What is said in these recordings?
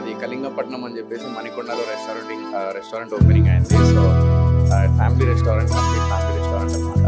మాది కళింగపట్నం అని చెప్పేసి మణికొండలో రెస్టారెంట్ ఓపెనింగ్ అయింది. So family restaurant, complete family restaurant అనమాట.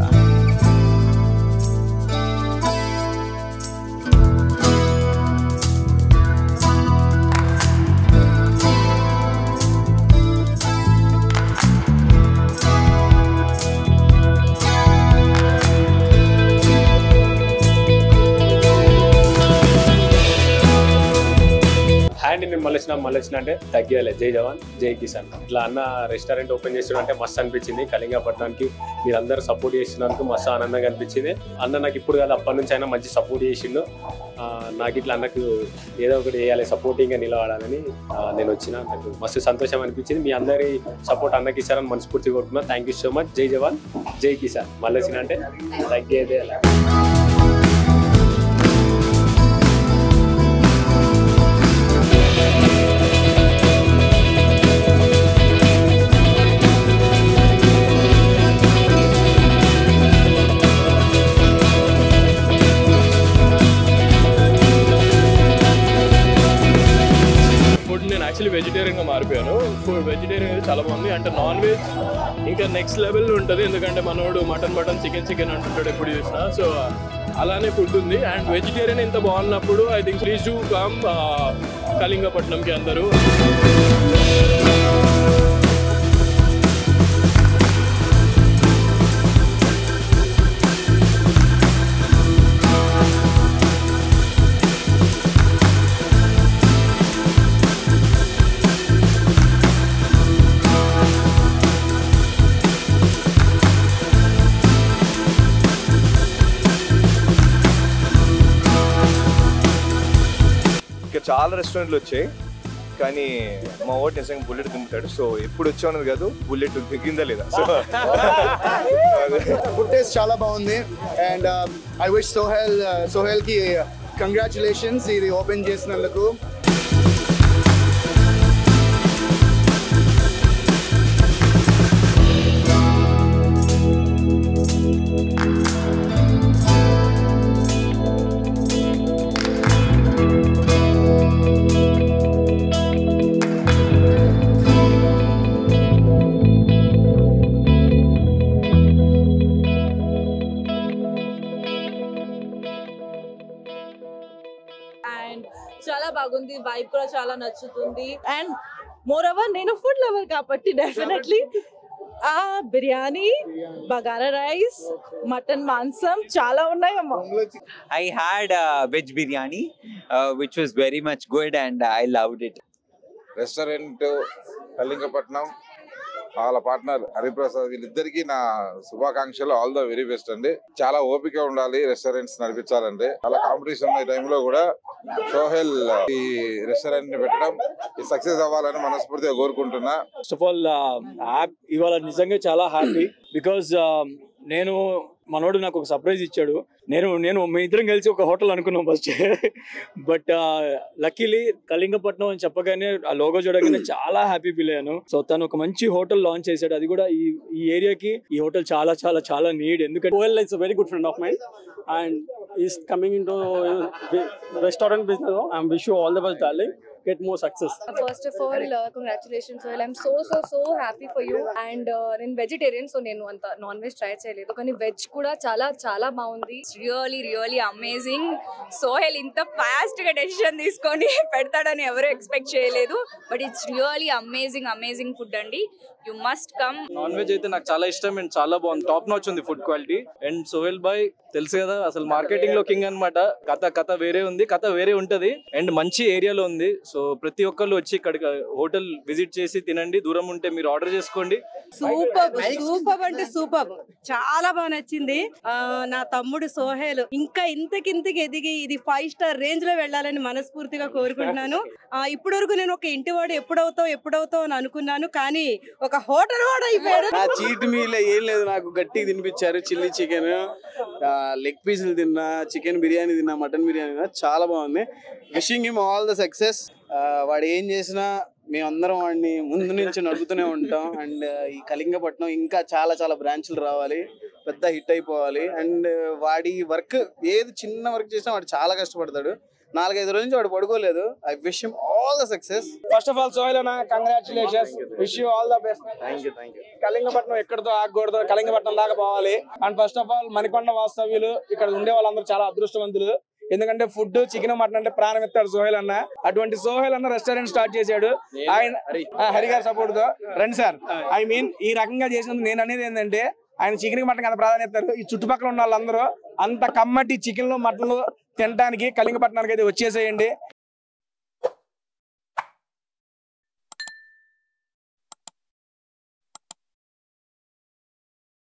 నేను మళ్ళొచ్చిన అంటే తగ్గియాలి. జై జవాన్ జై కిసాన్. ఇట్లా అన్న రెస్టారెంట్ ఓపెన్ చేస్తున్నా అంటే మస్తు అనిపించింది. కళింగపట్నానికి మీరందరూ సపోర్ట్ చేసినందుకు మస్తు ఆనందంగా అనిపించింది. అన్న నాకు ఇప్పుడు కాదు, అప్పటి నుంచి అయినా మంచి సపోర్ట్ చేసిండు. నాకు ఇట్లా అన్నకు ఏదో ఒకటి చేయాలి, సపోర్టింగ్గా నిలబడాలని నేను వచ్చిన. నాకు మస్తు సంతోషం అనిపించింది. మీ అందరి సపోర్ట్ అన్నకి ఇస్తారని మనస్ఫూర్తిగా కోరుకున్నాను. Thank you so much. జై జవాన్ జై కిసాన్. మళ్ళొచ్చిన అంటే తగ్గేదే. యాక్చువల్లీ వెజిటేరియన్గా మారిపోయాను. వెజిటేరియన్ చాలా బాగుంది. అంటే నాన్ వెజ్ ఇంకా నెక్స్ట్ లెవెల్ ఉంటుంది. ఎందుకంటే మనోడు మటన్ చికెన్ అంటుంటాడు ఎప్పుడు చూసినా. సో అలానే ఫుడ్ ఉంది. అండ్ వెజిటేరియన్ ఇంత బాగున్నప్పుడు I think please to come కళింగపట్నంకి అందరూ. చాలా రెస్టారెంట్లు వచ్చాయి, కానీ మా ఓటు నిజంగా బుల్లెట్ దింపుతాడు. సో ఎప్పుడు వచ్చామన్నది కాదు, బుల్లెట్ దిగిందా లేదా. సో ఫుడ్ టేస్ట్ చాలా బాగుంది. అండ్ ఐ విష్ సోహెల్కి కంగ్రాచులేషన్స్ ఇది ఓపెన్ చేసినందుకు. చాలా బాగుంది, వైబ్ కూడా చాలా నచ్చుతుంది. అండ్ మోర్ ఓవర్ నేను ఫుడ్ లవర్ కాబట్టి definitely biryani, bagara rice, mutton మాంసం చాలా ఉన్నాయమ్మా. I had veg biryani which was very much good and I loved it. Restaurant Kalingapatnam వాళ్ళ పార్ట్నర్ హరిప్రసాద్ వీళ్ళిద్దరికి నా శుభాకాంక్షలు. ఆల్ ద వెరీ బెస్ట్ అండి. చాలా ఓపిక ఉండాలి రెస్టారెంట్స్ నడిపించాలంటే. చాలా కాంపిటీషన్ ఉన్న టైంలో కూడా సోహెల్ ఈ రెస్టారెంట్ ని పెట్టడం సక్సెస్ అవ్వాలని మనస్ఫూర్తిగా కోరుకుంటున్నా. ఫస్ట్ ఆఫ్ ఆల్ ఇవాళ నిజంగా చాలా హ్యాపీ. బికాజ్ నేను మనోడు నాకు ఒక సర్ప్రైజ్ ఇచ్చాడు. నేను మీ ఇద్దరం కలిసి ఒక హోటల్ అనుకున్నాం ఫస్ట్. బట్ లక్కీలీ కళింగపట్నం అని చెప్పగానే ఆ లోగో చూడగానే చాలా హ్యాపీ ఫీల్ అయ్యాను. సో తను ఒక మంచి హోటల్ లాంచ్ చేశాడు. అది కూడా ఈ ఏరియాకి ఈ హోటల్ చాలా చాలా చాలా నీడ్. ఎందుకంటే Sohel it's very good friend of mind and is coming in to restaurant business. I wish you all the best darling. Get more success. First of all, congratulations Sohel. I'm so happy for you. And నేను vegetarian, so నేను అంత non veg try చేయలేదు, కానీ veg కూడా చాలా చాలా బాగుంది. Really amazing. Sohel ఇంత ఫాస్ట్ గా డెసిషన్ తీసుకొని పెడతాడని ఎవరు ఎక్స్పెక్ట్ చేయలేదు. But it's really amazing food అండి. You must come. Non veg అయితే నాకు చాలా ఇష్టం అండ్ చాలా బాగుంది. టాప్ నాచ్ ఉంది ఫుడ్ క్వాలిటీ. అండ్ సోహెల్ బాయ్ తెలుసు కదా, అసలు మార్కెటింగ్ లో కింగ్ అనమాట. కథ వేరే ఉంది, కథ వేరే ఉంటది. అండ్ మంచి ఏరియాలో ఉంది. సో ప్రతి ఒక్కళ్ళు వచ్చి ఇక్కడికి హోటల్ విజిట్ చేసి తినండి. దూరం ఉంటే మీరు ఆర్డర్ చేసుకోండి. సూపర్ అంటే సూపర్, చాలా బాగా నచ్చింది. నా తమ్ముడు సోహెల్ ఇంకా ఇంతకింతకి ఎదిగి ఇది 5 స్టార్ రేంజ్ లో వెళ్ళాలని మనస్ఫూర్తిగా కోరుకుంటున్నాను. ఇప్పటి వరకు నేను ఒక ఇంటి వాడు ఎప్పుడవుతావు అని అనుకున్నాను, కానీ ఒక హోటల్ వాడు అయిపోయాడు. చీట్ మీల్ ఏం లేదు, నాకు గట్టిగా తినిపించారు. చిల్లీ చికెన్, లెగ్ పీసులు తిన్నా, చికెన్ బిర్యానీ తిన్నా, మటన్ బిర్యానీ తిన్నా, చాలా బాగుంది. Wishing him all the success. వాడు ఏం చేసినా మేమందరం వాడిని ముందు నుంచి నడుపుతూనే ఉంటాం. అండ్ ఈ కళింగపట్నం ఇంకా చాలా చాలా బ్రాంచ్లు రావాలి, పెద్ద హిట్ అయిపోవాలి. అండ్ వాడి వర్క్ ఏది చిన్న వర్క్ చేసినా వాడు చాలా కష్టపడతాడు. 4-5 రోజుల నుంచి వాడు పడుకోలేదు. I wish him all the success. First of all Sohel అన్న congratulations, wish you all the best. Thank you. Kalingapatnam ఎక్కడితో ఆగకూడదు, కళింగపట్నం దాకా పోవాలి. And first of all Manikonda వాస్తవ్యులు ఇక్కడ ఉండే వాళ్ళందరూ చాలా అదృష్టవంతులు. ఎందుకంటే ఫుడ్ చికెన్ మటన్ అంటే ప్రాణం ఎత్తాడు సోహెల్ అన్న. అటువంటి సోహెల్ అన్న రెస్టారెంట్ స్టార్ట్ చేశాడు ఆయన హరి గారి సపోర్ట్ తో. రండి సార్, ఐ మీన్ ఈ రకంగా చేసినందుకు నేను అనేది ఏంటంటే ఆయన చికెన్ మటన్ అంత ప్రాధాన్యత ఇస్తారు. ఈ చుట్టుపక్కల ఉన్న వాళ్ళందరూ అంత కమ్మటి చికెన్లు మటన్లు తినడానికి కళింగపట్నానికి అయితే వచ్చేసేయండి.